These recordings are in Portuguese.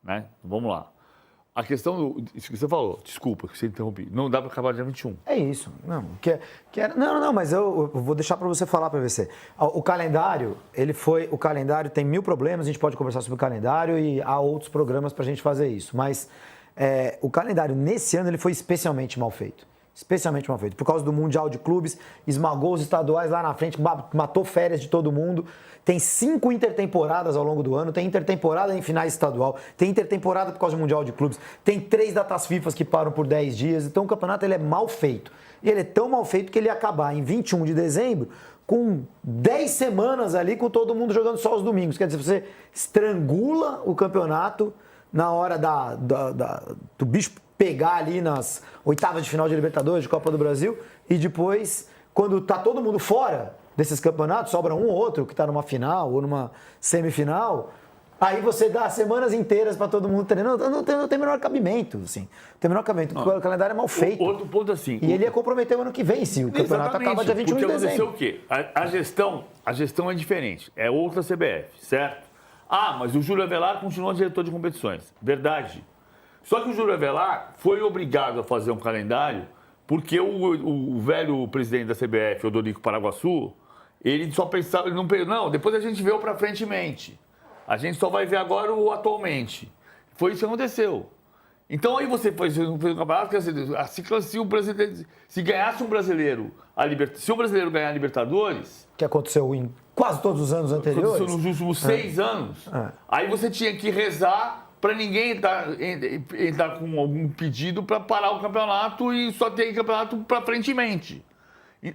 né? Vamos lá. A questão isso que você falou, desculpa que você interrompi, não dá para acabar dia 21. É isso. Não, não, mas eu vou deixar para você falar, PVC. O calendário, o calendário tem 1000 problemas, a gente pode conversar sobre o calendário e há outros programas para a gente fazer isso. Mas o calendário, nesse ano, ele foi especialmente mal feito. Especialmente mal feito. Por causa do Mundial de Clubes, esmagou os estaduais lá na frente, matou férias de todo mundo. Tem 5 intertemporadas ao longo do ano, tem intertemporada em finais estadual, tem intertemporada por causa do Mundial de Clubes, tem 3 datas FIFA que param por 10 dias. Então o campeonato ele é mal feito. E ele é tão mal feito que ele ia acabar em 21 de dezembro com 10 semanas ali com todo mundo jogando só os domingos. Quer dizer, você estrangula o campeonato na hora do bicho pegar ali nas oitavas de final de Libertadores, de Copa do Brasil, e depois, quando tá todo mundo fora desses campeonatos, sobra um ou outro que tá numa final ou numa semifinal, aí você dá semanas inteiras para todo mundo treinar. Não tem o menor cabimento, assim. Não tem o menor cabimento. O calendário é mal feito. Outro ponto assim... E ele ia comprometer o ano que vem, se o campeonato acaba dia 21 de dezembro. Porque aconteceu o quê? A gestão é diferente. É outra CBF, certo? Ah, mas o Júlio Avelar continua diretor de competições. Verdade. Só que o Júlio Avelar foi obrigado a fazer um calendário porque o velho presidente da CBF, o Odorico Paraguaçu, ele só pensava, ele não, depois a gente vê o pra frente mente. A gente só vai ver agora o atualmente. Foi isso que aconteceu. Então aí você fez um campeonato, se ganhasse um brasileiro, se o brasileiro ganhar a Libertadores... Que aconteceu em quase todos os anos anteriores. Aconteceu nos últimos 6 anos. Aí você tinha que rezar para ninguém entrar com algum pedido para parar o campeonato e só ter campeonato para frente e mente.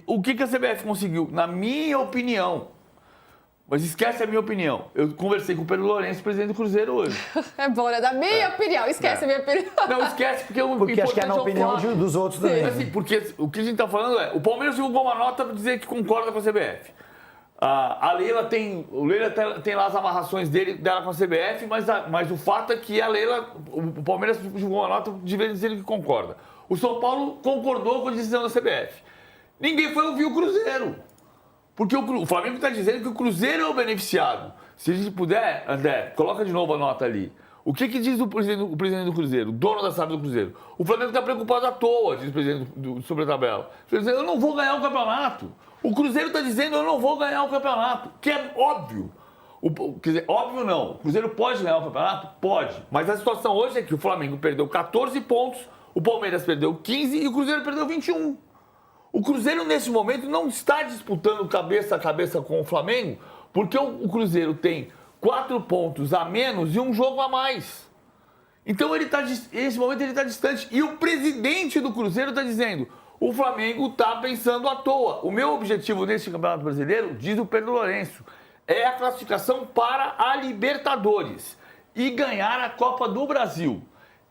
O que a CBF conseguiu? Na minha opinião, mas esquece a minha opinião, eu conversei com o Pedro Lourenço, presidente do Cruzeiro hoje. É bom, né? Da minha opinião, esquece a minha opinião. Não, esquece, porque acho que é na opinião dos outros também. Assim, porque o que a gente está falando é, o Palmeiras divulgou uma nota para dizer que concorda com a CBF. A Leila tem lá as amarrações dela com a CBF, mas o fato é que o Palmeiras divulgou uma nota dizendo que concorda. O São Paulo concordou com a decisão da CBF. Ninguém foi ouvir o Cruzeiro. Porque o Flamengo está dizendo que o Cruzeiro é o beneficiado. Se a gente puder, André, coloca de novo a nota ali. O que diz o presidente do Cruzeiro, o dono da SAF do Cruzeiro? O Flamengo está preocupado à toa, diz o presidente sobre a tabela. Ele diz, eu não vou ganhar o campeonato. O Cruzeiro está dizendo, eu não vou ganhar o campeonato, que é óbvio. Quer dizer, óbvio não. O Cruzeiro pode ganhar o campeonato? Pode. Mas a situação hoje é que o Flamengo perdeu 14 pontos, o Palmeiras perdeu 15 e o Cruzeiro perdeu 21. O Cruzeiro, nesse momento, não está disputando cabeça a cabeça com o Flamengo, porque o Cruzeiro tem 4 pontos a menos e um jogo a mais. Então, nesse momento, ele está distante. E o presidente do Cruzeiro está dizendo, o Flamengo está pensando à toa. O meu objetivo nesse Campeonato Brasileiro, diz o Pedro Lourenço, é a classificação para a Libertadores e ganhar a Copa do Brasil.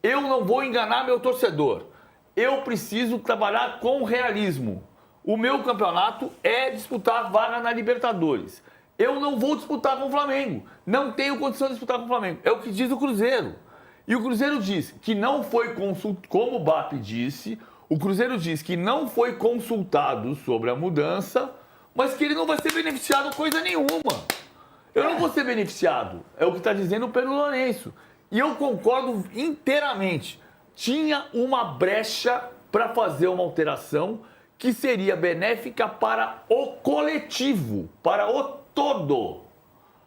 Eu não vou enganar meu torcedor. Eu preciso trabalhar com realismo. O meu campeonato é disputar a vaga na Libertadores. Eu não vou disputar com o Flamengo. Não tenho condição de disputar com o Flamengo. É o que diz o Cruzeiro. E o Cruzeiro diz que não foi consultado, como o BAP disse, o Cruzeiro diz que não foi consultado sobre a mudança, mas que ele não vai ser beneficiado coisa nenhuma. Eu não vou ser beneficiado. É o que está dizendo o Pedro Lourenço. E eu concordo inteiramente. Tinha uma brecha para fazer uma alteração que seria benéfica para o coletivo, para o todo.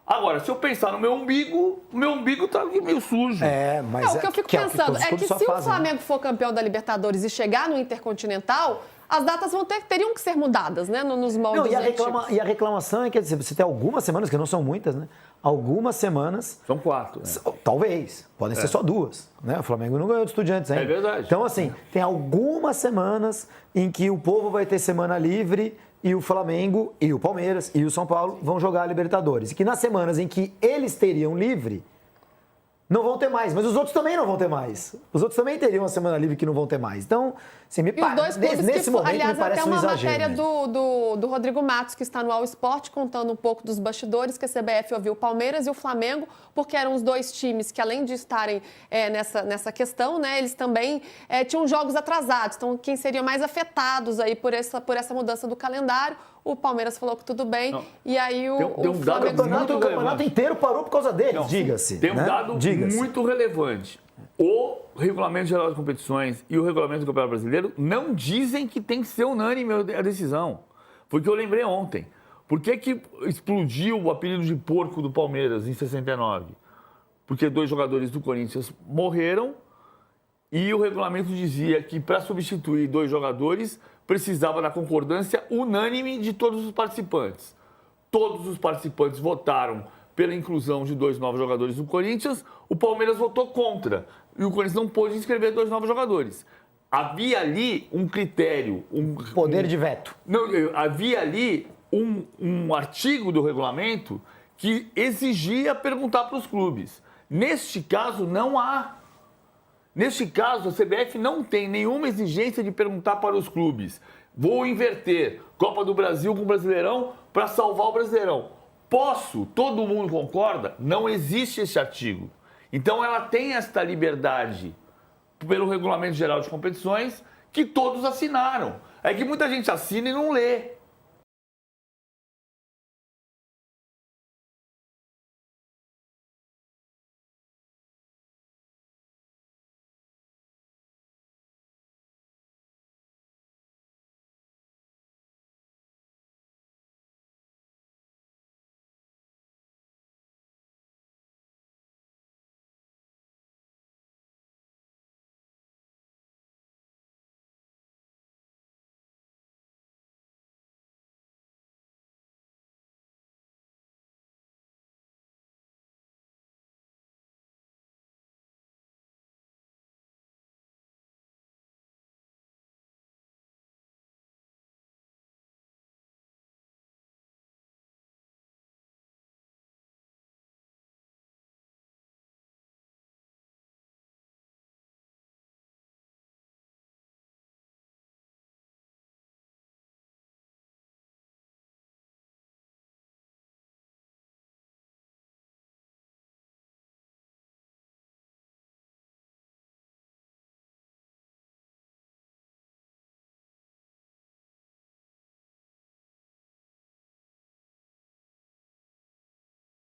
Agora, se eu pensar no meu umbigo tá meio sujo. Mas o que eu fico pensando é que se o Flamengo for campeão da Libertadores e chegar no Intercontinental, as datas teriam que ser mudadas, né? Nos moldes antigos. E a reclamação é que você tem algumas semanas, que não são muitas, né? Algumas semanas... São 4. Né? Talvez. Podem ser só 2. Né? O Flamengo não ganhou de Estudiantes ainda. É verdade. Então, assim, tem algumas semanas em que o povo vai ter semana livre e o Flamengo, e o Palmeiras, e o São Paulo vão jogar a Libertadores. E que nas semanas em que eles teriam livre, não vão ter mais. Mas os outros também não vão ter mais. Os outros também teriam uma semana livre que não vão ter mais. Então, assim, nesse momento, aliás, me parece até um uma exagero. matéria do Rodrigo Matos, que está no All Sport, contando um pouco dos bastidores, que a CBF ouviu o Palmeiras e o Flamengo, porque eram os dois times que, além de estarem nessa questão, né, eles também tinham jogos atrasados. Então, quem seriam mais afetados aí por essa mudança do calendário? o Palmeiras falou que tudo bem, Não. e aí o Tem um dado Flamengo... muito O campeonato inteiro parou por causa deles, diga-se. Tem um né? dado Diga-se. muito relevante. O Regulamento Geral das Competições e o Regulamento do Campeonato Brasileiro não dizem que tem que ser unânime a decisão. Foi o que eu lembrei ontem. Por que explodiu o apelido de porco do Palmeiras em 69? Porque 2 jogadores do Corinthians morreram e o regulamento dizia que para substituir 2 jogadores precisava da concordância unânime de todos os participantes. Todos os participantes votaram pela inclusão de 2 novos jogadores do Corinthians, o Palmeiras votou contra e o Corinthians não pôde inscrever 2 novos jogadores. Havia ali um critério... Poder de veto. Não, havia ali um artigo do regulamento que exigia perguntar para os clubes. Neste caso, não há. Neste caso, a CBF não tem nenhuma exigência de perguntar para os clubes. Vou inverter Copa do Brasil com o Brasileirão para salvar o Brasileirão. Posso? Todo mundo concorda? Não existe esse artigo. Então, ela tem esta liberdade pelo Regulamento Geral de Competições que todos assinaram. É que muita gente assina e não lê.